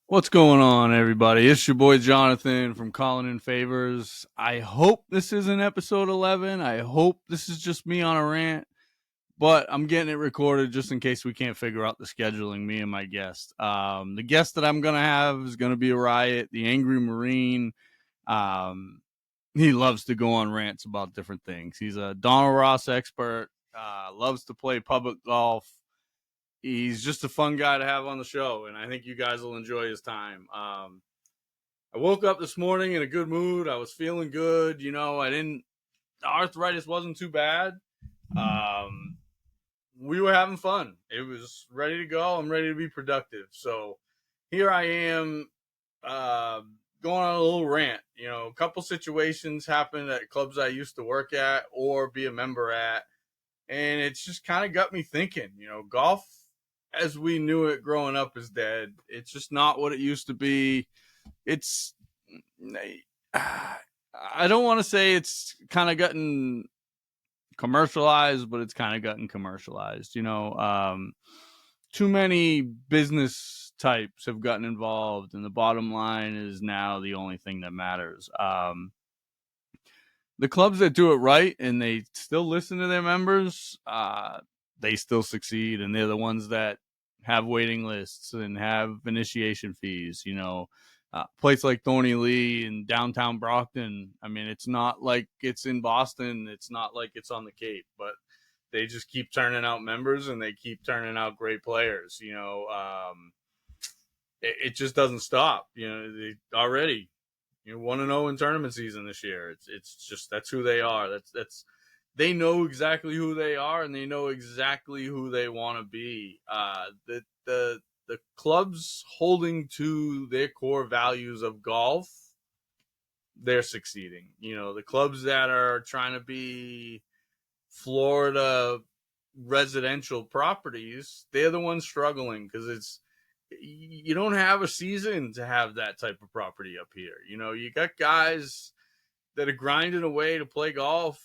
What's going on, everybody? It's your boy Jonathan from Calling in Favors. I hope this isn't episode 11. I hope this is just me on a rant, but I'm getting it recorded just in case we can't figure out the scheduling, me and my guest. The guest that I'm going to have is going to be a riot, the Angry Marine. Um, he loves to go on rants about different things. He's a Donald Ross expert, loves to play public golf. He's just a fun guy to have on the show, and I think you guys will enjoy his time. I woke up this morning in a good mood. I was feeling good. The arthritis wasn't too bad. Um, we were having fun. It was ready to go. I'm ready to be productive. So here I am, uh, going on a little rant. A couple situations happened at clubs I used to work at or be a member at. And it's just kind of got me thinking, golf as we knew it growing up is dead. It's just not what it used to be. It's I don't want to say it's kind of gotten commercialized, but it's kind of gotten commercialized. Too many business types have gotten involved, and the bottom line is now the only thing that matters. The clubs that do it right and they still listen to their members, they still succeed, and they're the ones that have waiting lists and have initiation fees. Place like Thorny Lee in downtown Brockton. I mean, it's not like it's in Boston. It's not like it's on the Cape, but they just keep turning out members and they keep turning out great players. It just doesn't stop. They already 1-0 in tournament season this year. It's just that's who they are. That's they know exactly who they are and they know exactly who they want to be. The clubs holding to their core values of golf, they're succeeding. The clubs that are trying to be Florida residential properties, they're the ones struggling because you don't have a season to have that type of property up here. You got guys that are grinding away to play golf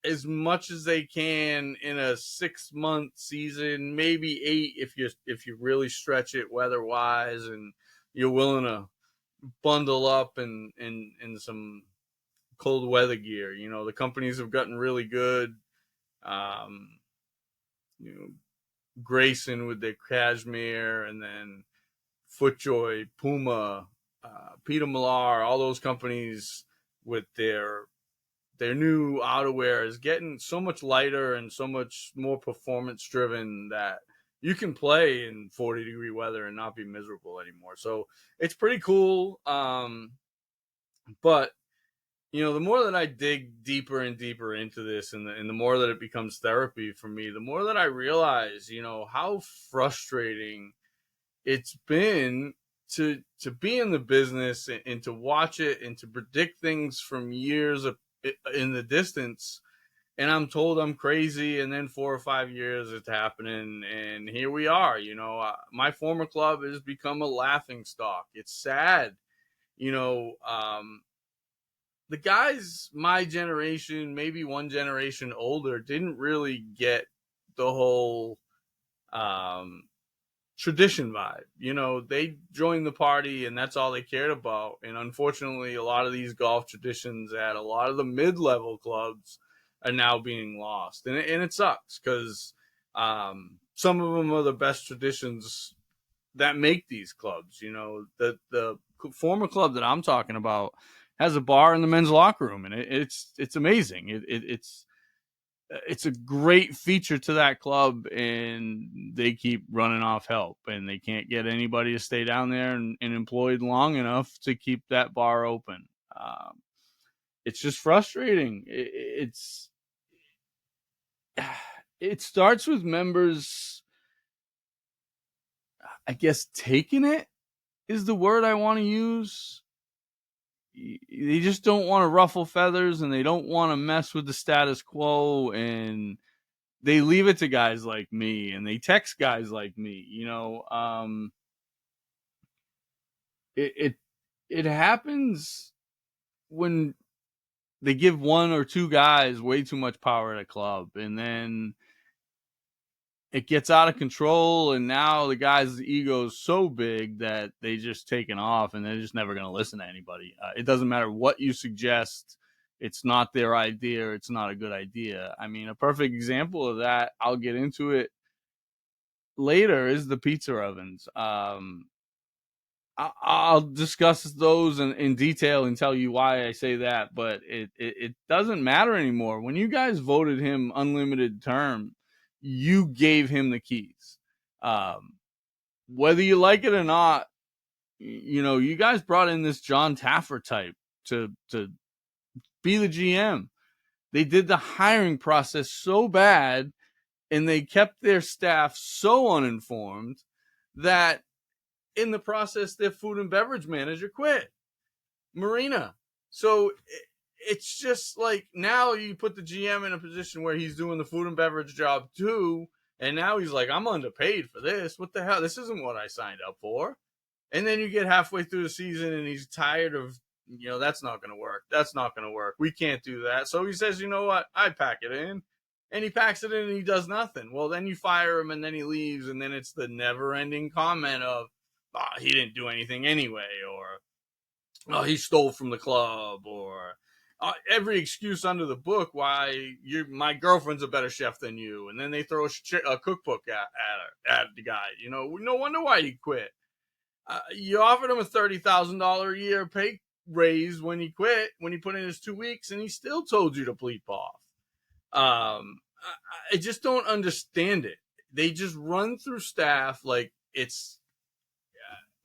as much as they can in a 6-month season, maybe 8 if you really stretch it weather wise and you're willing to bundle up in some cold weather gear. The companies have gotten really good. Um, you know, Grayson with their cashmere, and then Footjoy, Puma, Peter Millar, all those companies with their new outerwear is getting so much lighter and so much more performance driven that you can play in 40-degree weather and not be miserable anymore. So it's pretty cool. But the more that I dig deeper and deeper into this, and the more that it becomes therapy for me, the more that I realize, how frustrating it's been to be in the business and to watch it and to predict things from years in the distance. And I'm told I'm crazy, and then 4 or 5 years it's happening, and here we are. My former club has become a laughing stock. It's sad. You know, um, the guys my generation, maybe one generation older, didn't really get the whole um, tradition vibe. They joined the party and that's all they cared about. And unfortunately, a lot of these golf traditions at a lot of the mid-level clubs are now being lost. And it sucks because some of them are the best traditions that make these clubs. The former club that I'm talking about has a bar in the men's locker room, and it's amazing. It's a great feature to that club, and they keep running off help, and they can't get anybody to stay down there and employed long enough to keep that bar open. It's just frustrating. It starts with members, I guess, taking it is the word I want to use. They just don't want to ruffle feathers, and they don't want to mess with the status quo, and they leave it to guys like me, and they text guys like me. It it happens when they give one or two guys way too much power at a club, and then it gets out of control, and now the guy's ego is so big that they just taken off, and they're just never going to listen to anybody. It doesn't matter what you suggest. It's not their idea. It's not a good idea. I mean, a perfect example of that, I'll get into it later, is the pizza ovens. I'll discuss those in detail and tell you why I say that, but it doesn't matter anymore. When you guys voted him unlimited term, you gave him the keys. Whether you like it or not, you guys brought in this John Taffer type to be the GM. They did the hiring process so bad, and they kept their staff so uninformed that in the process, their food and beverage manager quit, Marina. So it's just like now you put the GM in a position where he's doing the food and beverage job too. And now he's like, I'm underpaid for this. What the hell? This isn't what I signed up for. And then you get halfway through the season and he's tired of, that's not going to work. That's not going to work. We can't do that. So he says, you know what? I pack it in. And he packs it in and he does nothing. Well, then you fire him and then he leaves. And then it's the never ending comment of, he didn't do anything anyway, or he stole from the club, or every excuse under the book why my girlfriend's a better chef than you, and then they throw a cookbook at the guy. No wonder why he quit. You offered him a $30,000 a year pay raise when he quit, when he put in his 2 weeks, and he still told you to bleep off. I just don't understand it. They just run through staff like it's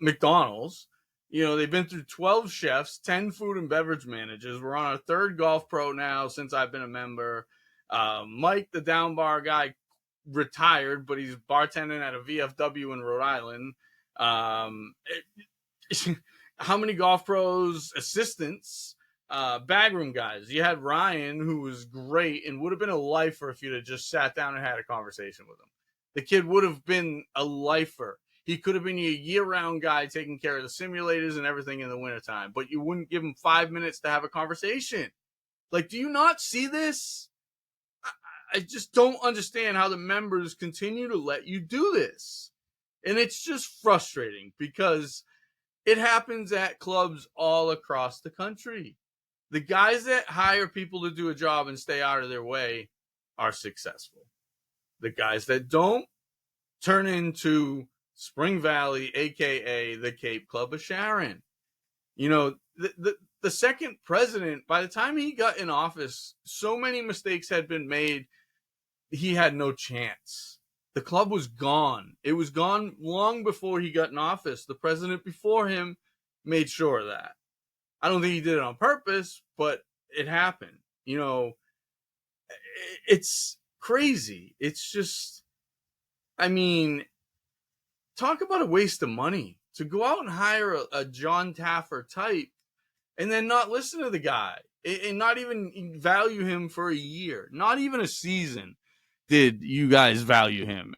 McDonald's. They've been through 12 chefs, 10 food and beverage managers. We're on our third golf pro now since I've been a member. Mike, the down bar guy, retired, but he's bartending at a VFW in Rhode Island. How many golf pros, assistants, backroom guys? You had Ryan, who was great and would have been a lifer if you'd have just sat down and had a conversation with him. The kid would have been a lifer. He could have been a year-round guy taking care of the simulators and everything in the wintertime, but you wouldn't give him 5 minutes to have a conversation. Like, do you not see this? I just don't understand how the members continue to let you do this. And it's just frustrating because it happens at clubs all across the country. The guys that hire people to do a job and stay out of their way are successful. The guys that don't turn into Spring Valley, a.k.a. the Cape Club of Sharon. The second president, by the time he got in office, so many mistakes had been made, he had no chance. The club was gone. It was gone long before he got in office. The president before him made sure of that. I don't think he did it on purpose, but it happened. It's crazy. It's just, talk about a waste of money to go out and hire a John Taffer type and then not listen to the guy and not even value him for a year, not even a season. Did you guys value him?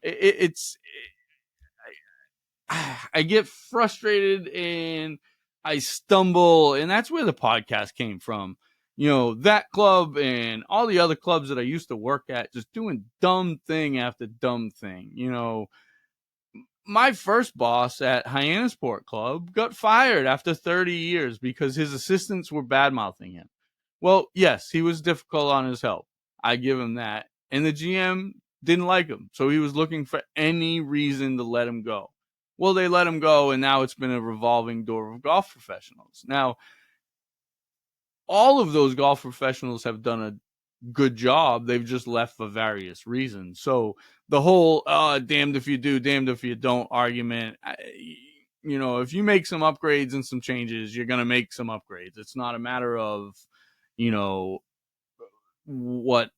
I get frustrated and I stumble, and that's where the podcast came from. That club and all the other clubs that I used to work at, just doing dumb thing after dumb thing. My first boss at Hyannisport Club got fired after 30 years because his assistants were bad-mouthing him. Well, yes, he was difficult on his help. I give him that. And the GM didn't like him, so he was looking for any reason to let him go. Well, they let him go, and now it's been a revolving door of golf professionals. Now, all of those golf professionals have done a good job. They've just left for various reasons. So the whole damned if you do, damned if you don't argument, if you make some upgrades and some changes, you're going to make some upgrades. It's not a matter of, what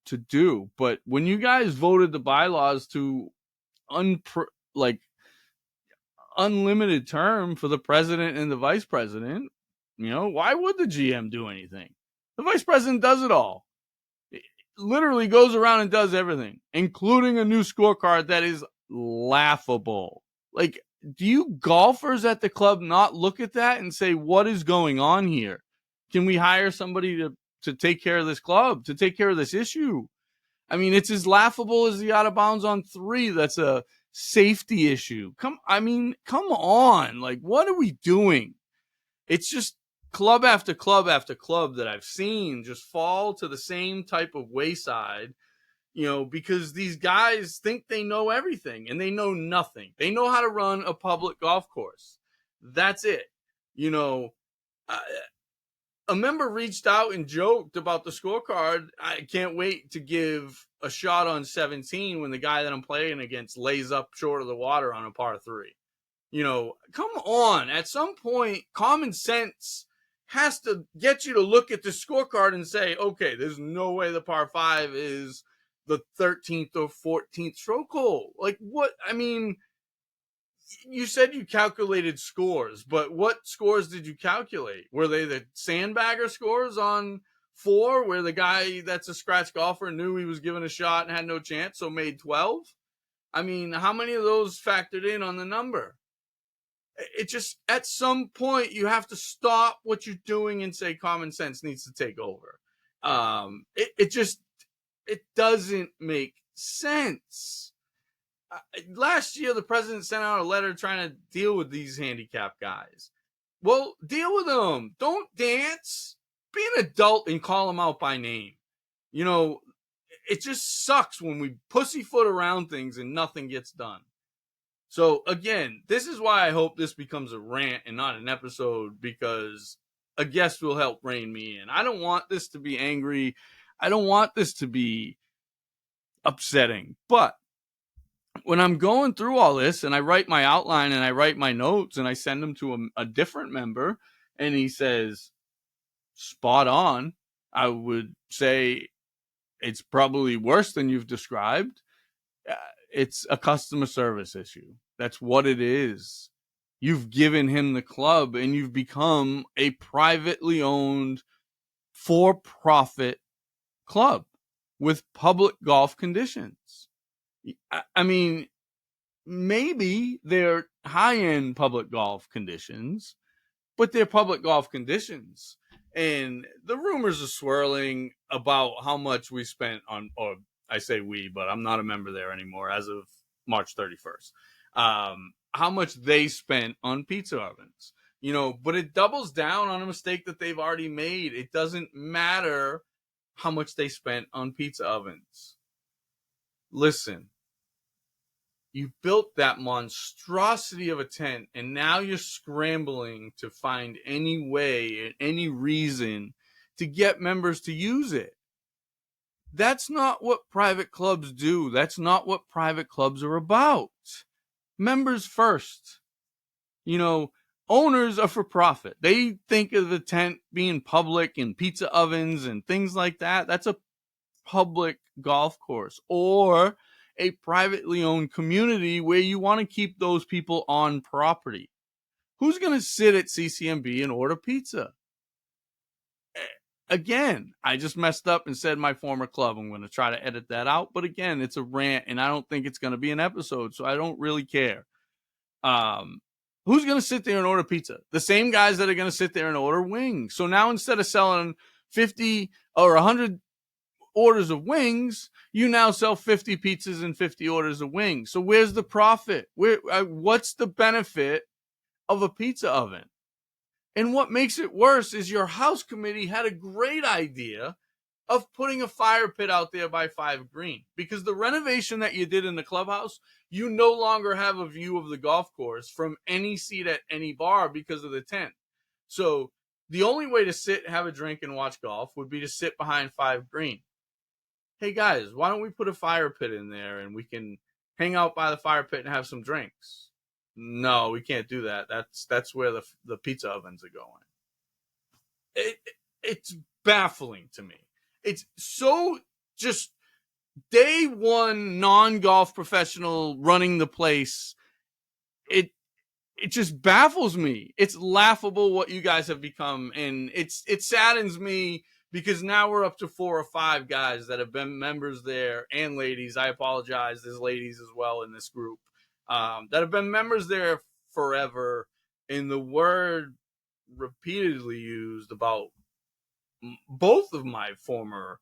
to do. But when you guys voted the bylaws to unlimited term for the president and the vice president, why would the GM do anything? The vice president does it all. It literally goes around and does everything, including a new scorecard that is laughable. Like, do you golfers at the club not look at that and say, what is going on here? Can we hire somebody to take care of this club, to take care of this issue? I mean, it's as laughable as the out of bounds on 3. That's a safety issue. Come on. Like, what are we doing? It's just club after club after club that I've seen just fall to the same type of wayside, because these guys think they know everything and they know nothing. They know how to run a public golf course. That's it. A member reached out and joked about the scorecard. I can't wait to give a shot on 17 when the guy that I'm playing against lays up short of the water on a par 3. Come on. At some point, common sense has to get you to look at the scorecard and say, okay, there's no way the par 5 is the 13th or 14th stroke hole. Like, what? I mean, you said you calculated scores, but what scores did you calculate? Were they the sandbagger scores on 4, where the guy that's a scratch golfer knew he was given a shot and had no chance, so made 12? I mean, how many of those factored in on the number? It just, at some point, you have to stop what you're doing and say common sense needs to take over. It doesn't make sense. Last year, the president sent out a letter trying to deal with these handicap guys. Well, deal with them. Don't dance. Be an adult and call them out by name. It just sucks when we pussyfoot around things and nothing gets done. So, again, this is why I hope this becomes a rant and not an episode, because a guest will help rein me in. I don't want this to be angry. I don't want this to be upsetting. But when I'm going through all this and I write my outline and I write my notes and I send them to a different member and he says, spot on, I would say it's probably worse than you've described. It's a customer service issue. That's what it is. You've given him the club and you've become a privately owned, for-profit club with public golf conditions. I mean, maybe they're high-end public golf conditions, but they're public golf conditions. And the rumors are swirling about how much we spent on, or I say we, but I'm not a member there anymore as of March 31st. How much they spent on pizza ovens, but it doubles down on a mistake that they've already made. It doesn't matter how much they spent on pizza ovens. Listen, you built that monstrosity of a tent, and now you're scrambling to find any way and any reason to get members to use it. That's not what private clubs do. That's not what private clubs are about. Members first. Owners are for profit. They think of the tent being public and pizza ovens and things like that. That's a public golf course or a privately owned community where you want to keep those people on property. Who's going to sit at CCMB and order pizza? Again, I just messed up and said my former club. I'm going to try to edit that out. But again, it's a rant, and I don't think it's going to be an episode, so I don't really care. Who's going to sit there and order pizza? The same guys that are going to sit there and order wings. So now instead of selling 50 or 100 orders of wings, you now sell 50 pizzas and 50 orders of wings. So where's the profit? What's the benefit of a pizza oven? And what makes it worse is your house committee had a great idea of putting a fire pit out there by 5 Green, because the renovation that you did in the clubhouse, you no longer have a view of the golf course from any seat at any bar because of the tent. So the only way to sit, have a drink, and watch golf would be to sit behind 5 Green. Hey guys, why don't we put a fire pit in there and we can hang out by the fire pit and have some drinks? No, we can't do that. That's where the pizza ovens are going. It's baffling to me. It's so just day one non-golf professional running the place. It just baffles me. It's laughable what you guys have become, and it saddens me because now we're up to 4 or 5 guys that have been members there, and ladies. I apologize. There's ladies as well in this group that have been members there forever. And the word repeatedly used about both of my former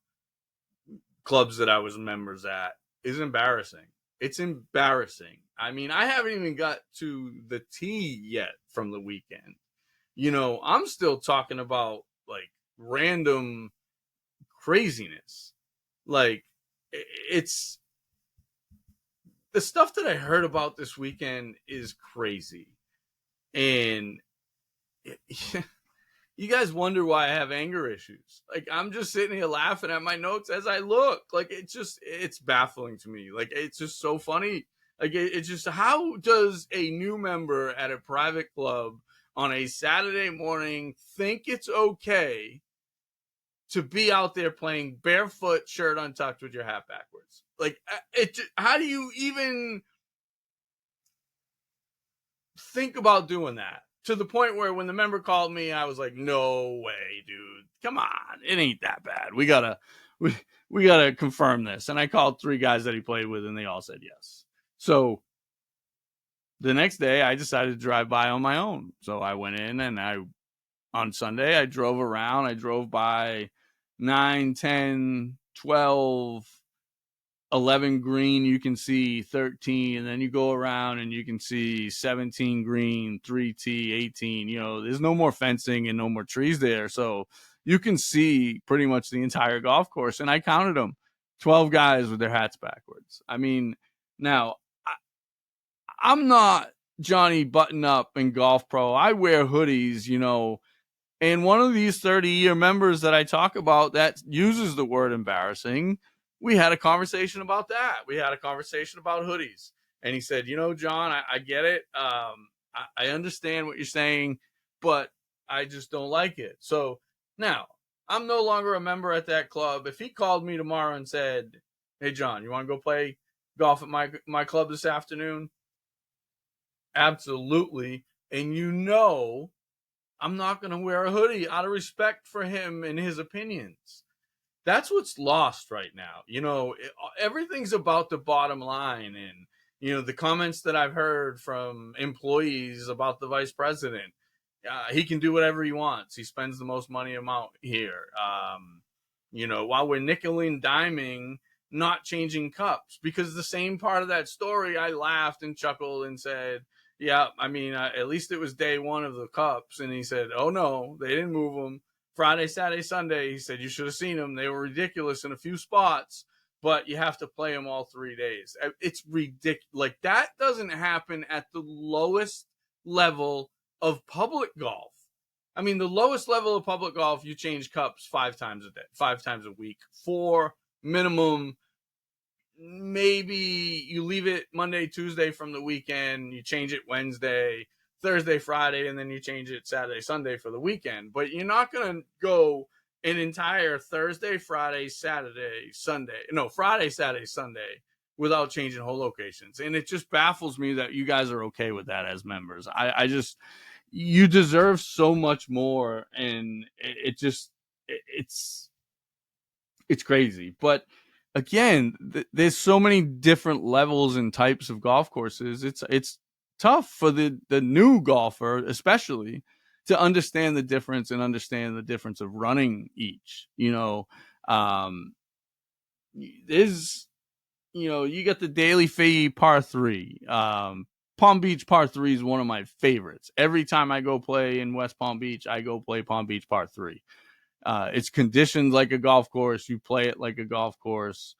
clubs that I was members at is embarrassing. It's embarrassing. I mean, I haven't even got to the tea yet from the weekend. I'm still talking about like random craziness. Like, it's the stuff that I heard about this weekend is crazy. And you guys wonder why I have anger issues. Like, I'm just sitting here laughing at my notes as I look. Like, it's baffling to me. Like, it's just so funny. Like, it's just, how does a new member at a private club on a Saturday morning think it's okay to be out there playing barefoot, shirt untucked with your hat backwards? Like, how do you even think about doing that? To the point where when the member called me, I was like, no way, dude. Come on. It ain't that bad. We gotta confirm this. And I called 3 guys that he played with, and they all said yes. So the next day I decided to drive by on my own. So I went in, and on Sunday, I drove around. I drove by 9, 10, 12, 11 green, you can see 13, and then you go around and you can see 17 green, 3T, 18. There's no more fencing and no more trees there. So you can see pretty much the entire golf course. And I counted them, 12 guys with their hats backwards. I mean, now, I'm not Johnny Button Up and Golf Pro. I wear hoodies, and one of these 30-year members that I talk about that uses the word embarrassing, we had a conversation about that. We had a conversation about hoodies. And he said, John, I get it. I understand what you're saying, but I just don't like it. So now I'm no longer a member at that club. If he called me tomorrow and said, hey, John, you want to go play golf at my club this afternoon? Absolutely. And I'm not going to wear a hoodie out of respect for him and his opinions. That's what's lost right now. Everything's about the bottom line. And, the comments that I've heard from employees about the vice president, he can do whatever he wants. He spends the most money amount here. While we're nickel and diming, not changing cups, because the same part of that story, I laughed and chuckled and said, yeah, I mean, at least it was day one of the cups. And he said, oh, no, they didn't move them. Friday, Saturday, Sunday, he said, you should have seen them. They were ridiculous in a few spots, but you have to play them all 3 days. It's ridiculous. Like, that doesn't happen at the lowest level of public golf. I mean, the lowest level of public golf, you change cups 5 times a day, 5 times a week, 4 minimum. Maybe you leave it Monday, Tuesday from the weekend, you change it Wednesday, Thursday, Friday, and then you change it Saturday, Sunday for the weekend. But you're not going to go an entire Thursday, Friday, Saturday, Sunday. No, Friday, Saturday, Sunday without changing whole locations. And it just baffles me that you guys are okay with that as members. You deserve so much more. And it's crazy. But again, there's so many different levels and types of golf courses. It's tough for the new golfer, especially, to understand the difference of running each. There's, you got the Daily Fee par 3. Palm Beach par 3 is one of my favorites. Every time I go play in West Palm Beach, I go play Palm Beach par 3. It's conditioned like a golf course. You play it like a golf course,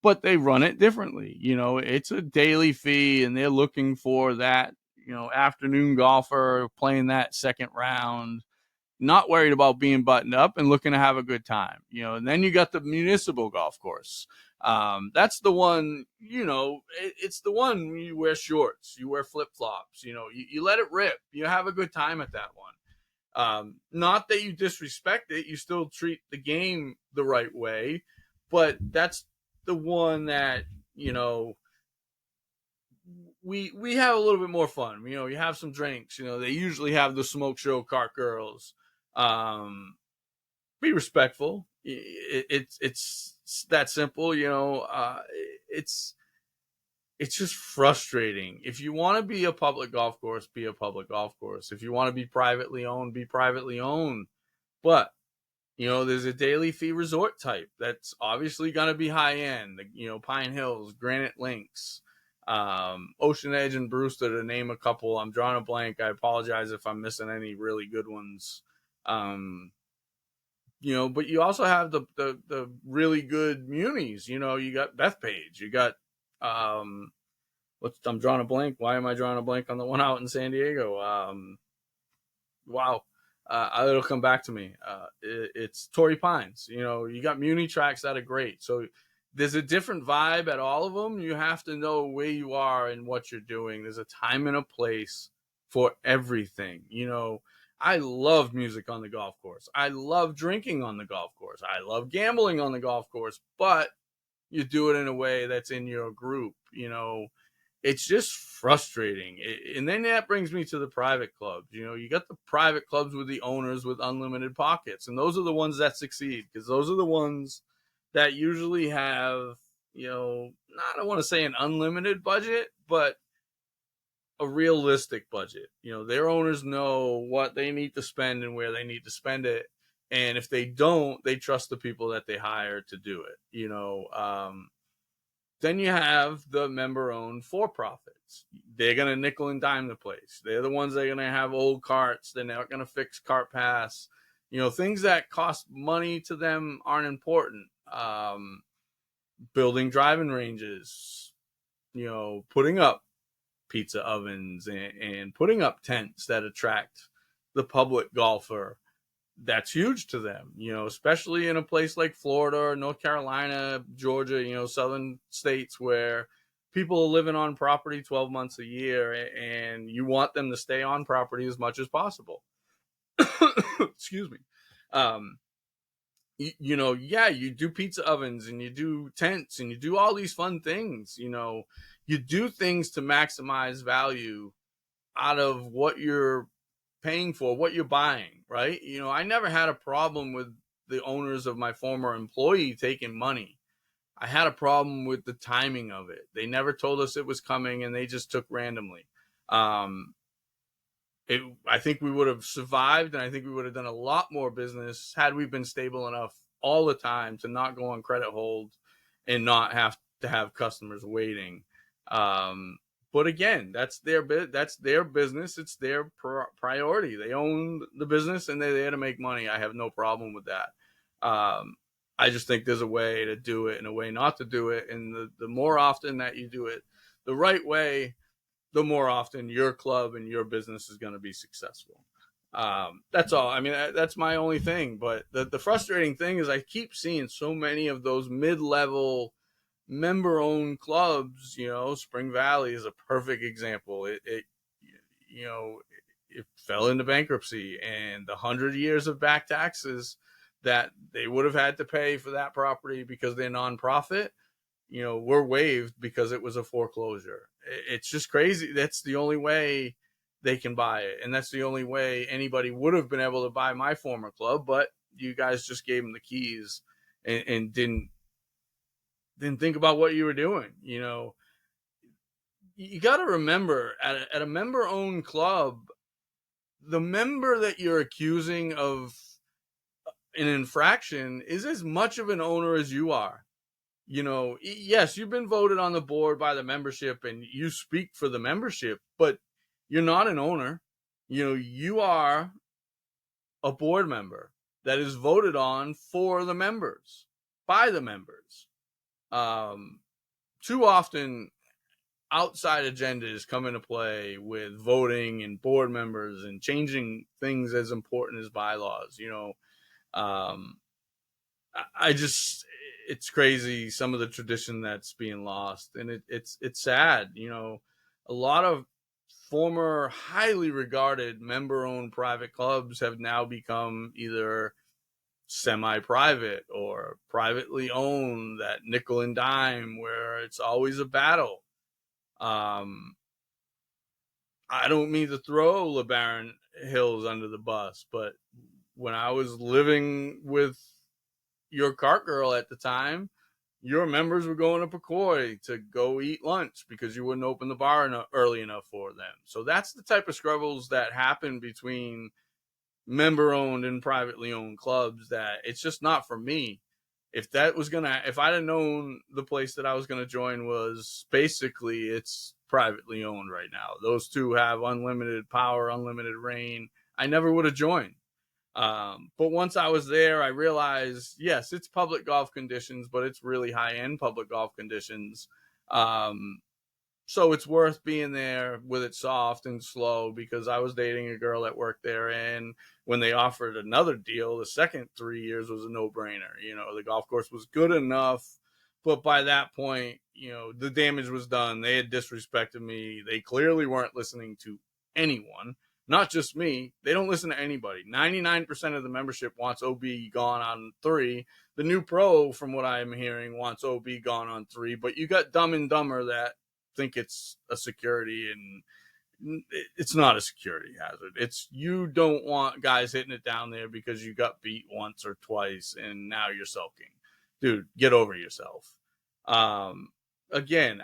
but they run it differently. It's a daily fee, and they're looking for that, afternoon golfer playing that second round, not worried about being buttoned up and looking to have a good time. And then you got the municipal golf course. That's the one, it's the one you wear shorts, you wear flip flops, you let it rip, you have a good time at that one. Not that you disrespect it, you still treat the game the right way, but that's the one that, we have a little bit more fun. You have some drinks, they usually have the smoke show cart girls. Be respectful. It's that simple, it's just frustrating. If you want to be a public golf course, be a public golf course. If you want to be privately owned, be privately owned. But There's a daily fee resort type that's obviously going to be high end. Pine Hills, Granite Links, Ocean Edge, and Brewster, to name a couple. I'm drawing a blank. I apologize if I'm missing any really good ones. But you also have the really good munis. You got Bethpage. You got I'm drawing a blank. Why am I drawing a blank on the one out in San Diego? Wow. It'll come back to me. It's Torrey Pines. You got Muni tracks that are great. So there's a different vibe at all of them. You have to know where you are and what you're doing. There's a time and a place for everything. I love music on the golf course. I love drinking on the golf course. I love gambling on the golf course, but you do it in a way that's in your group. It's just frustrating. And then that brings me to the private clubs. You got the private clubs with the owners with unlimited pockets, and those are the ones that succeed, because those are the ones that usually have, I don't want to say an unlimited budget, but a realistic budget. Their owners know what they need to spend and where they need to spend it. And if they don't, they trust the people that they hire to do it. Then you have the member-owned for-profits. They're going to nickel and dime the place. They're the ones that are going to have old carts. They're not going to fix cart pass. Things that cost money to them aren't important. Building driving ranges, putting up pizza ovens and putting up tents that attract the public golfer. That's huge to them, especially in a place like Florida, North Carolina, Georgia, southern states where people are living on property 12 months a year, and you want them to stay on property as much as possible. Excuse me. You do pizza ovens and you do tents and you do all these fun things. You do things to maximize value out of what you're paying for, what you're buying, right? I never had a problem with the owners of my former employee taking money. I had a problem with the timing of it. They never told us it was coming, and they just took randomly. I think we would have survived, and I think we would have done a lot more business had we been stable enough all the time to not go on credit hold and not have to have customers waiting. But again, that's their business. It's their priority. They own the business and they're there to make money. I have no problem with that. I just think there's a way to do it and a way not to do it. And the more often that you do it the right way, the more often your club and your business is going to be successful. That's all. I mean, that's my only thing. But the frustrating thing is I keep seeing so many of those mid-level member-owned clubs. Spring Valley is a perfect example. It fell into bankruptcy, and the 100 years of back taxes that they would have had to pay for that property because they're nonprofit, were waived because it was a foreclosure. It's just crazy. That's the only way they can buy it, and that's the only way anybody would have been able to buy my former club. But you guys just gave them the keys and didn't think about what you were doing. You got to remember, at a member-owned club, the member that you're accusing of an infraction is as much of an owner as you are. Yes, you've been voted on the board by the membership and you speak for the membership, but you're not an owner. You are a board member that is voted on for the members, by the members. Too often, outside agendas come into play with voting and board members and changing things as important as bylaws. It's crazy, some of the tradition that's being lost, and it's sad. A lot of former highly regarded member-owned private clubs have now become either semi-private or privately owned, that nickel and dime where it's always a battle. I don't mean to throw LeBaron Hills under the bus, but when I was living with your cart girl at the time, your members were going to Pecoy to go eat lunch because you wouldn't open the bar early enough for them. So that's the type of scrabbles that happen between member owned and privately owned clubs that it's just not for me. If I'd have known the place that I was gonna join was basically it's privately owned right now. Those two have unlimited power, unlimited reign. I never would have joined. But once I was there, I realized, yes, it's public golf conditions, but it's really high end public golf conditions. Um, so it's worth being there with it soft and slow because I was dating a girl that worked there, and when they offered another deal, the second 3 years was a no-brainer. The golf course was good enough, but by that point, the damage was done. They had disrespected me. They clearly weren't listening to anyone, not just me. They don't listen to anybody. 99% of the membership wants OB gone on 3. The new pro, from what I'm hearing, wants OB gone on 3, but you got Dumb and Dumber that think it's a security, and it's not a security hazard. It's you don't want guys hitting it down there because you got beat once or twice and now you're sulking. Dude, get over yourself. Again,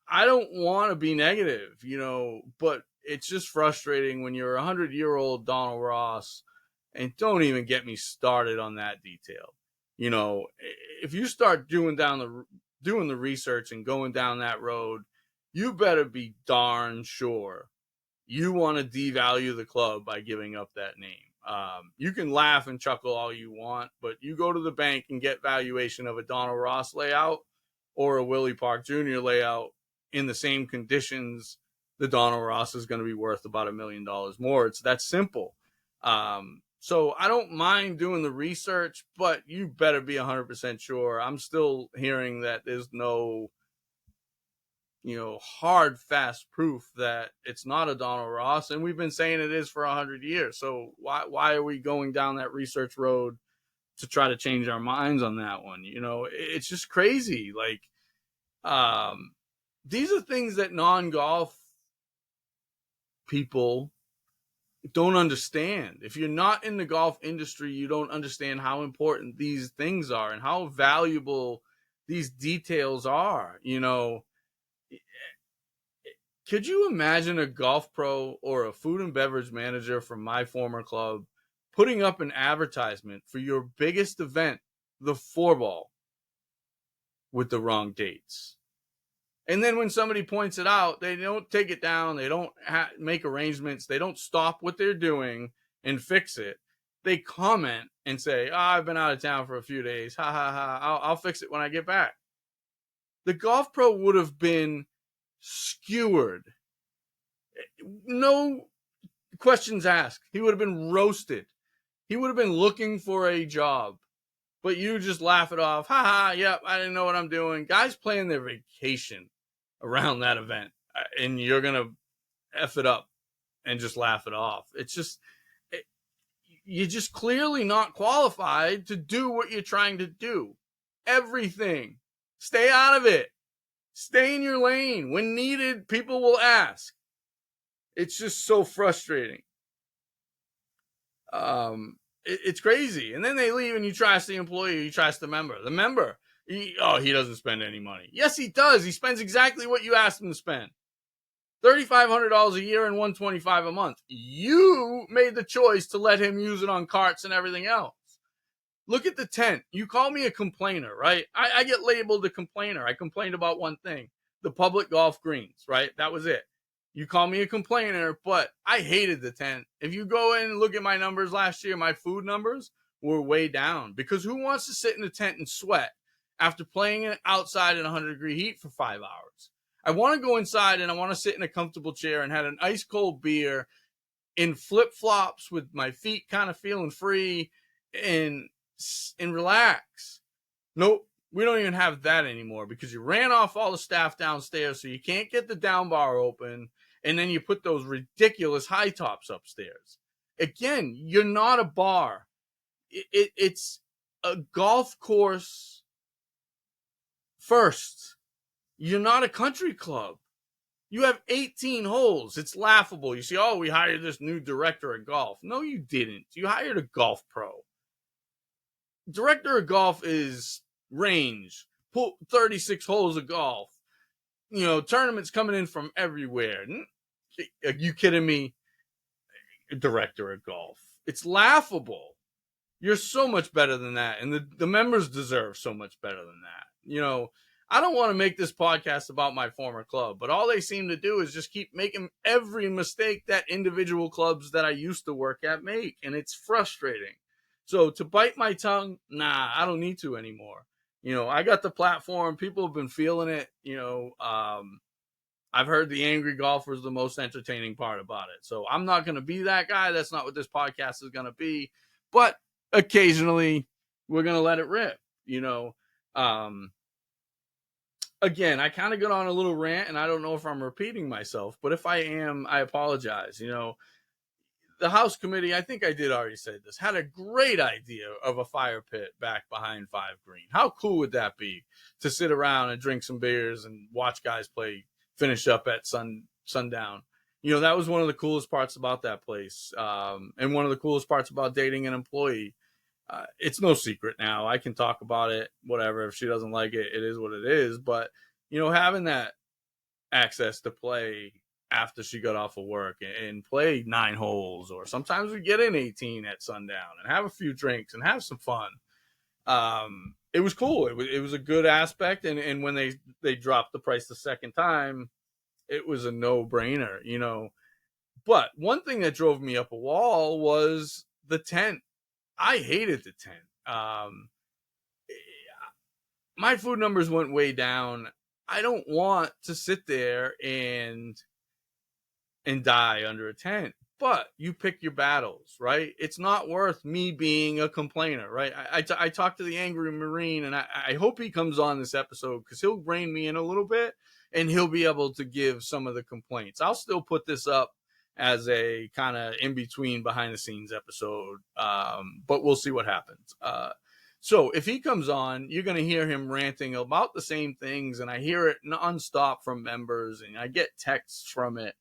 I don't want to be negative, but it's just frustrating when you're 100-year-old Donald Ross, and don't even get me started on that detail. If you start doing the research and going down that road, you better be darn sure you want to devalue the club by giving up that name. You can laugh and chuckle all you want, but you go to the bank and get valuation of a Donald Ross layout or a Willie Park Jr. layout in the same conditions, the Donald Ross is going to be worth about $1 million more. It's that simple. So I don't mind doing the research, but you better be 100% sure. I'm still hearing that there's no, hard, fast proof that it's not a Donald Ross, and we've been saying it is for 100 years. So why are we going down that research road to try to change our minds on that one? It's just crazy. Like, these are things that non-golf people don't understand. If you're not in the golf industry, you don't understand how important these things are and how valuable these details are. Could you imagine a golf pro or a food and beverage manager from my former club putting up an advertisement for your biggest event, the 4-ball, with the wrong dates? And then when somebody points it out, they don't take it down. They don't make arrangements. They don't stop what they're doing and fix it. They comment and say, I've been out of town for a few days. Ha, ha, ha. I'll fix it when I get back. The golf pro would have been skewered. No questions asked. He would have been roasted. He would have been looking for a job. But you just laugh it off. Ha ha, yep, I didn't know what I'm doing. Guys plan their vacation around that event, and you're going to F it up and just laugh it off. It's just, you're just clearly not qualified to do what you're trying to do. Everything. Stay out of it. Stay in your lane. When needed, people will ask. It's just so frustrating. It's crazy. And then they leave and you trust the employee, you trust the member. The member, he doesn't spend any money. Yes, he does. He spends exactly what you asked him to spend. $3,500 a year and $125 a month. You made the choice to let him use it on carts and everything else. Look at the tent. You call me a complainer, right? I get labeled a complainer. I complained about one thing, the public golf greens, right? That was it. You call me a complainer, but I hated the tent. If you go in and look at my numbers last year, my food numbers were way down, because who wants to sit in a tent and sweat after playing outside in 100-degree heat for 5 hours? I want to go inside and I want to sit in a comfortable chair and have an ice cold beer in flip-flops with my feet kind of feeling free and relax. Nope. We don't even have that anymore because you ran off all the staff downstairs, so you can't get the down bar open, and then you put those ridiculous high tops upstairs. Again, you're not a bar. It's a golf course first. You're not a country club. You have 18 holes. It's laughable. You say, we hired this new director of golf. No, you didn't. You hired a golf pro. Director of golf is range, 36 holes of golf, tournaments coming in from everywhere. Are you kidding me? Director of golf. It's laughable. You're so much better than that. And the members deserve so much better than that. I don't want to make this podcast about my former club, but all they seem to do is just keep making every mistake that individual clubs that I used to work at make. And it's frustrating. So to bite my tongue, nah, I don't need to anymore. I got the platform. People have been feeling it. I've heard the angry golfer is the most entertaining part about it. So I'm not going to be that guy. That's not what this podcast is going to be. But occasionally we're going to let it rip. Again, I kind of got on a little rant, and I don't know if I'm repeating myself, but if I am, I apologize. The House Committee, I think I did already say this, had a great idea of a fire pit back behind 5 Green. How cool would that be to sit around and drink some beers and watch guys play, finish up at sundown? That was one of the coolest parts about that place, and one of the coolest parts about dating an employee. It's no secret now. I can talk about it, whatever. If she doesn't like it, it is what it is. But, having that access to play after she got off of work and play 9 holes, or sometimes we get in 18 at sundown and have a few drinks and have some fun. It was cool. It was a good aspect. And when they dropped the price the second time, it was a no-brainer, But one thing that drove me up a wall was the tent. I hated the tent. My food numbers went way down. I don't want to sit there and die under a tent. But you pick your battles, right? It's not worth me being a complainer, right? I talked to the Angry Marine, and I hope he comes on this episode because he'll rein me in a little bit, and he'll be able to give some of the complaints. I'll still put this up as a kind of in-between behind-the-scenes episode, but we'll see what happens. So if he comes on, you're going to hear him ranting about the same things, and I hear it nonstop from members, and I get texts from it.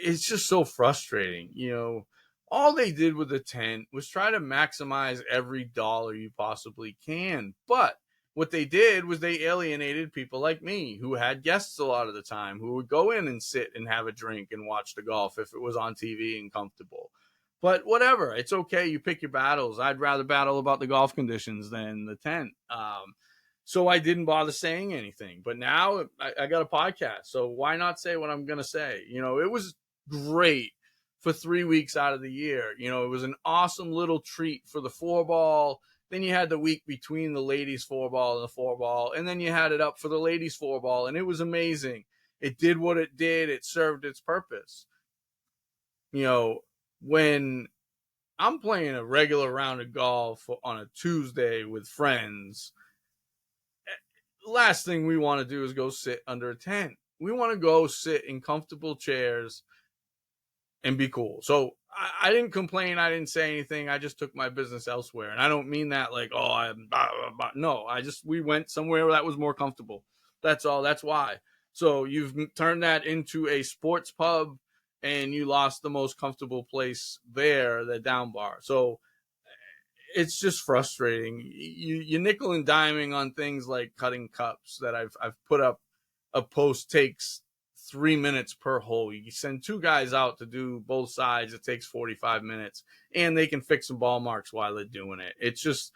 It's just so frustrating. All they did with the tent was try to maximize every dollar you possibly can. But what they did was they alienated people like me who had guests a lot of the time, who would go in and sit and have a drink and watch the golf if it was on TV and comfortable. But whatever, it's okay. You pick your battles. I'd rather battle about the golf conditions than the tent. So I didn't bother saying anything. But now I got a podcast, so why not say what I'm going to say? It was great for 3 weeks out of the year. It was an awesome little treat for the 4-ball. Then you had the week between the ladies 4-ball and the 4-ball, and then you had it up for the ladies 4-ball, and it was amazing. It did what it did. It served its purpose. When I'm playing a regular round of golf on a Tuesday with friends, last thing we want to do is go sit under a tent. We want to go sit in comfortable chairs and be cool. So I didn't complain. I didn't say anything. I just took my business elsewhere. And I don't mean that like, oh, I'm blah, blah, blah. No, we went somewhere that was more comfortable. That's all. That's why. So you've turned that into a sports pub, and you lost the most comfortable place there, the down bar. So it's just frustrating. You nickel and diming on things like cutting cups that I've put up. A post takes 3 minutes per hole. You send 2 guys out to do both sides. It takes 45 minutes, and they can fix some ball marks while they're doing it. It's just,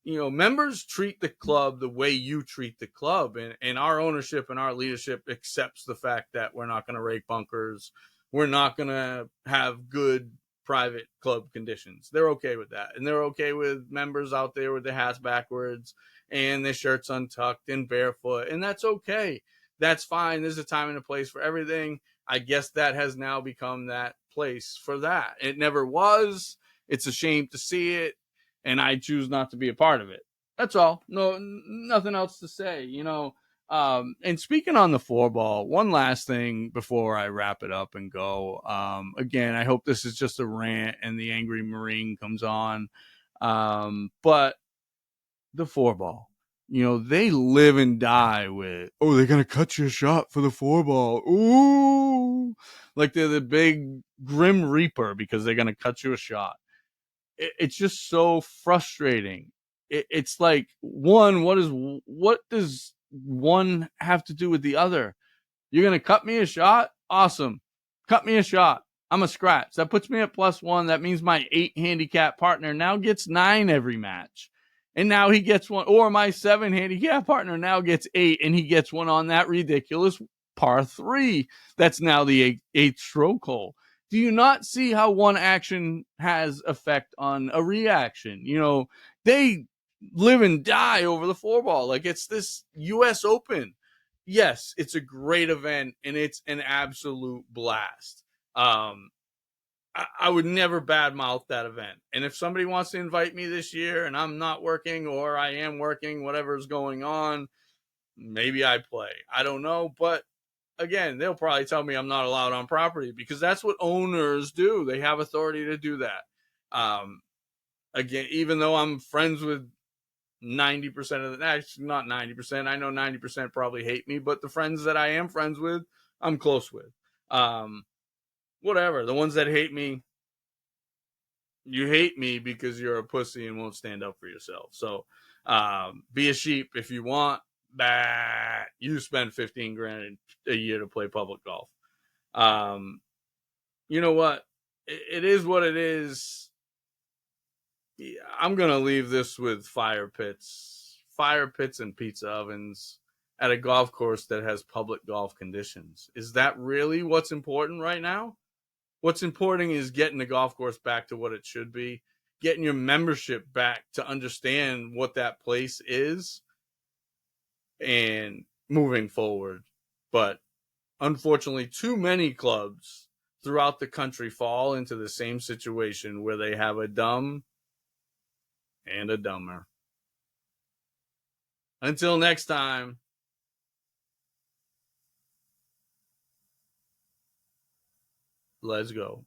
members treat the club the way you treat the club, and our ownership and our leadership accepts the fact that we're not going to rake bunkers. We're not going to have good private club conditions. They're okay with that. And they're okay with members out there with their hats backwards and their shirts untucked and barefoot. And that's okay. That's fine. There's a time and a place for everything. I guess that has now become that place for that. It never was. It's a shame to see it. And I choose not to be a part of it. That's all. No, nothing else to say, and speaking on the 4-ball, one last thing before I wrap it up and go. Again, I hope this is just a rant and the Angry Marine comes on. But the 4-ball, they live and die with, oh, they're going to cut your shot for the 4-ball. Ooh, like they're the big grim reaper because they're going to cut you a shot. It's just so frustrating. It's like, what does one have to do with the other? You're going to cut me a shot? Awesome. Cut me a shot. I'm a scratch. That puts me at +1. That means my 8 handicap partner now gets 9 every match. And now he gets one, or my 7 handicap partner now gets 8, and he gets one on that ridiculous par 3. That's now the eighth stroke hole. Do you not see how one action has effect on a reaction? They live and die over the 4 ball. Like, it's this US Open. Yes, it's a great event, and it's an absolute blast. I would never badmouth that event. And if somebody wants to invite me this year and I'm not working, or I am working, whatever's going on, maybe I play. I don't know. But again, they'll probably tell me I'm not allowed on property, because that's what owners do. They have authority to do that. Again, even though I'm friends with 90% of the, actually not 90%, I know 90% probably hate me, but the friends that I am friends with, I'm close with. Whatever. The ones that hate me, you hate me because you're a pussy and won't stand up for yourself. So be a sheep if you want. You spend 15 grand a year to play public golf. You know what? It is what it is. I'm going to leave this with fire pits and pizza ovens at a golf course that has public golf conditions. Is that really what's important right now? What's important is getting the golf course back to what it should be, getting your membership back to understand what that place is, and moving forward. But unfortunately, too many clubs throughout the country fall into the same situation where they have a dumb and a dumber. Until next time, let's go.